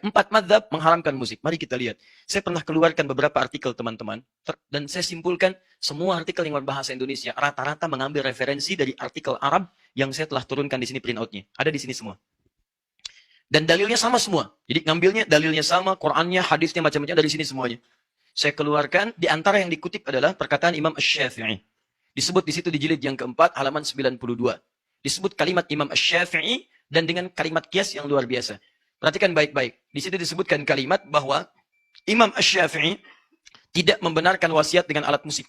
4 mazhab mengharamkan musik. Mari kita lihat. Saya pernah keluarkan beberapa artikel teman-teman. Dan saya simpulkan semua artikel yang berbahasa Indonesia rata-rata mengambil referensi dari artikel Arab yang saya telah turunkan di sini printoutnya. Ada di sini semua. Dan dalilnya sama semua. Jadi ngambilnya dalilnya sama, Qurannya, hadisnya, macam-macam dari sini semuanya. Saya keluarkan, di antara yang dikutip adalah perkataan Imam Asy-Syafi'i. Disebut di situ di jilid yang keempat, halaman 92. Disebut kalimat Imam Asy-Syafi'i dan dengan kalimat kias yang luar biasa. Perhatikan baik-baik. Di situ disebutkan kalimat bahwa Imam Asy-Syafi'i tidak membenarkan wasiat dengan alat musik.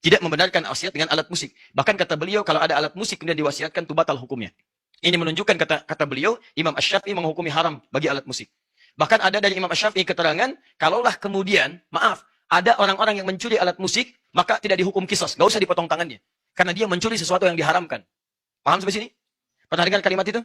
Tidak membenarkan wasiat dengan alat musik. Bahkan kata beliau, kalau ada alat musik kemudian diwasiatkan, itu batal hukumnya. Ini menunjukkan kata beliau, Imam Asy-Syafi'i menghukumi haram bagi alat musik. Bahkan ada dari Imam Asy-Syafi'i keterangan, kalaulah kemudian, maaf, ada orang-orang yang mencuri alat musik, maka tidak dihukum qisas, gak usah dipotong tangannya. Karena dia mencuri sesuatu yang diharamkan. Paham sampai sini? Pernah dengar kalimat itu?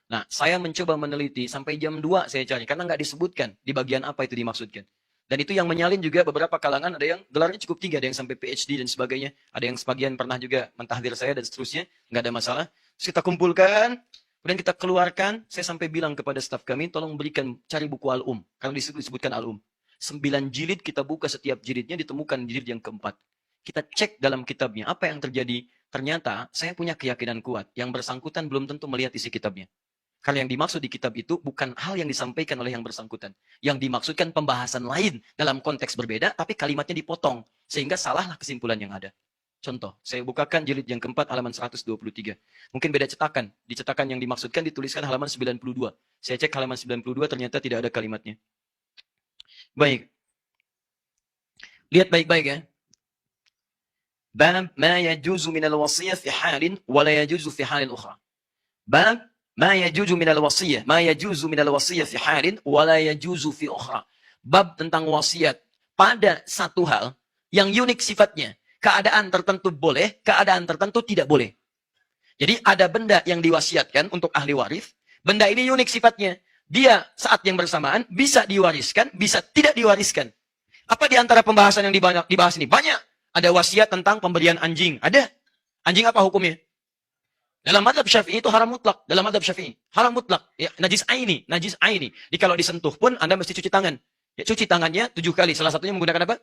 Nah, saya mencoba meneliti sampai jam 2 saya cari, karena nggak disebutkan di bagian apa itu dimaksudkan. Dan itu yang menyalin juga beberapa kalangan, ada yang gelarnya cukup tinggi, ada yang sampai PhD dan sebagainya, ada yang sebagian pernah juga mentahdir saya dan seterusnya, nggak ada masalah. Terus kita kumpulkan, kemudian kita keluarkan, saya sampai bilang kepada staf kami, tolong berikan, cari buku Al-Um, karena disebutkan Al-Um. 9 jilid kita buka, setiap jilidnya ditemukan jilid yang keempat. Kita cek dalam kitabnya, apa yang terjadi. Ternyata saya punya keyakinan kuat, yang bersangkutan belum tentu melihat isi kitabnya. Karena yang dimaksud di kitab itu bukan hal yang disampaikan oleh yang bersangkutan. Yang dimaksudkan pembahasan lain dalam konteks berbeda, tapi kalimatnya dipotong. Sehingga salahlah kesimpulan yang ada. Contoh, saya bukakan jilid yang keempat halaman 123. Mungkin beda cetakan. Di cetakan yang dimaksudkan dituliskan halaman 92. Saya cek halaman 92, ternyata tidak ada kalimatnya. Baik. Lihat baik-baik ya. Bab ma yajuzu minal wasiyah fi halin wa la yajuzu fi halin ukhra. Bab ma yajuzu minal wasiyah, ma yajuzu minal wasiyah fi halin wa la yajuzu fi ukhra. Bab tentang wasiat pada satu hal yang unik sifatnya. Keadaan tertentu boleh, keadaan tertentu tidak boleh. Jadi ada benda yang diwasiatkan untuk ahli waris, benda ini unik sifatnya. Dia saat yang bersamaan bisa diwariskan, bisa tidak diwariskan. Apa di antara pembahasan yang dibahas ini? Banyak. Ada wasiat tentang pemberian anjing. Ada. Anjing apa hukumnya? Dalam mazhab Syafi'i itu haram mutlak. Dalam mazhab Syafi'i. Haram mutlak. Ya, najis aini. Najis aini. Jadi kalau disentuh pun Anda mesti cuci tangan. Ya, cuci tangannya 7 kali. Salah satunya menggunakan apa?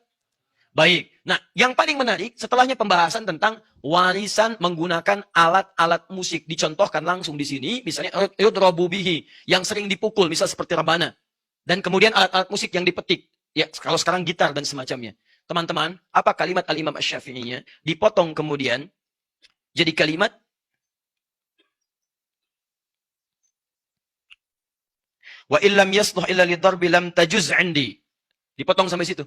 Baik. Nah, yang paling menarik setelahnya pembahasan tentang warisan menggunakan alat-alat musik. Dicontohkan langsung di sini. Misalnya yudrobu bihi. Yang sering dipukul. Misal seperti rebana. Dan kemudian alat-alat musik yang dipetik. Ya, kalau sekarang gitar dan semacamnya. Teman-teman, apa kalimat Al-Imam Asy-Syafi'inya? Dipotong kemudian jadi kalimat wa illam yasluh illa lidarbi lam tajuz 'indi. Dipotong sampai situ.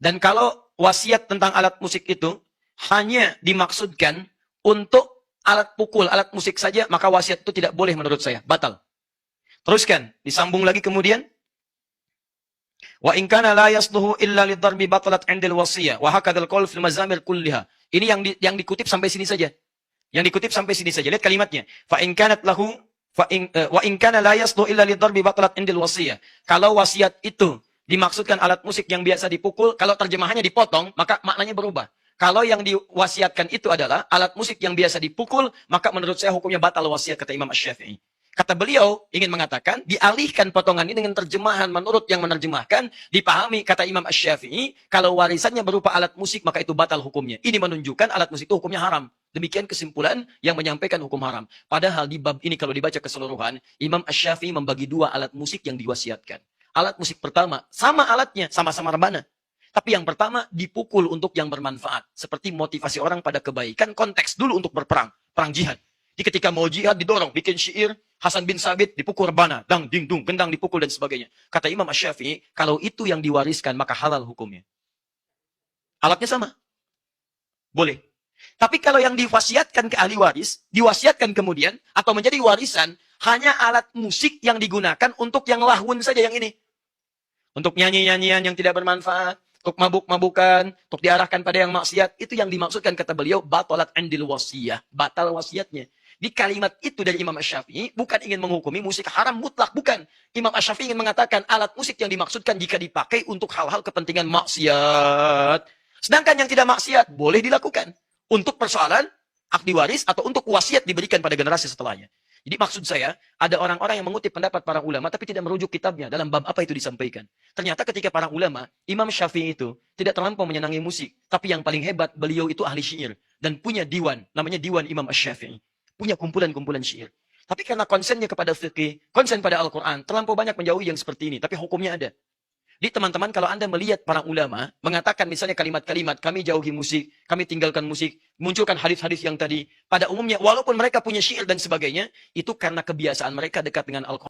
Dan kalau wasiat tentang alat musik itu hanya dimaksudkan untuk alat pukul, alat musik saja, maka wasiat itu tidak boleh menurut saya, batal. Teruskan, disambung lagi kemudian wa in kana la yasluhu illa lidarbi batalat 'indil wasiyah wa hakadzal qaul fil mazamir kulliha. Ini yang dikutip sampai sini saja. Yang dikutip sampai sini saja. Lihat kalimatnya. Fa in kanat lahu wa in kana la yasluhu illa lidarbi batalat 'indil wasiyah. Kalau wasiat itu dimaksudkan alat musik yang biasa dipukul, kalau terjemahannya dipotong, maka maknanya berubah. Kalau yang diwasiatkan itu adalah alat musik yang biasa dipukul, maka menurut saya hukumnya batal wasiat, kata Imam Asy-Syafi'i. Kata beliau, ingin mengatakan, dialihkan potongan ini dengan terjemahan menurut yang menerjemahkan, dipahami, kata Imam Asy-Syafi'i, kalau warisannya berupa alat musik, maka itu batal hukumnya. Ini menunjukkan alat musik itu hukumnya haram. Demikian kesimpulan yang menyampaikan hukum haram. Padahal di bab ini kalau dibaca keseluruhan, Imam Asy-Syafi'i membagi 2 alat musik yang diwasiatkan. Alat musik pertama, sama alatnya, sama-sama rebana. Tapi yang pertama, dipukul untuk yang bermanfaat. Seperti motivasi orang pada kebaikan, konteks dulu untuk berperang, perang jihad. Jadi ketika mau jihad didorong, bikin syair, Hasan bin Sabit dipukul rebana, dang, ding, dung, gendang dipukul dan sebagainya. Kata Imam Asy-Syafi'i, kalau itu yang diwariskan, maka halal hukumnya. Alatnya sama. Boleh. Tapi kalau yang diwasiatkan ke ahli waris, diwasiatkan kemudian, atau menjadi warisan, hanya alat musik yang digunakan untuk yang lahun saja yang ini. Untuk nyanyi-nyanyian yang tidak bermanfaat, untuk mabuk-mabukan, untuk diarahkan pada yang maksiat, itu yang dimaksudkan kata beliau, batalat 'indil wasiyah, batal wasiatnya. Di kalimat itu dari Imam Asy-Syafi'i bukan ingin menghukumi musik haram mutlak, bukan. Imam Asy-Syafi'i ingin mengatakan alat musik yang dimaksudkan jika dipakai untuk hal-hal kepentingan maksiat. Sedangkan yang tidak maksiat boleh dilakukan untuk persoalan ahli waris atau untuk wasiat diberikan pada generasi setelahnya. Jadi maksud saya, ada orang-orang yang mengutip pendapat para ulama tapi tidak merujuk kitabnya dalam bab apa itu disampaikan. Ternyata ketika para ulama, Imam Syafi'i itu tidak terlampau menyenangi musik, tapi yang paling hebat beliau itu ahli syair dan punya diwan, namanya Diwan Imam Asy-Syafi'i. Punya kumpulan-kumpulan syair. Tapi karena konsennya kepada fikih, konsen pada Al-Quran, terlampau banyak menjauhi yang seperti ini, tapi hukumnya ada. Jadi teman-teman, kalau Anda melihat para ulama mengatakan misalnya kalimat-kalimat, kami jauhi musik, kami tinggalkan musik, munculkan hadis-hadis yang tadi, pada umumnya walaupun mereka punya syair dan sebagainya, itu karena kebiasaan mereka dekat dengan Al-Quran.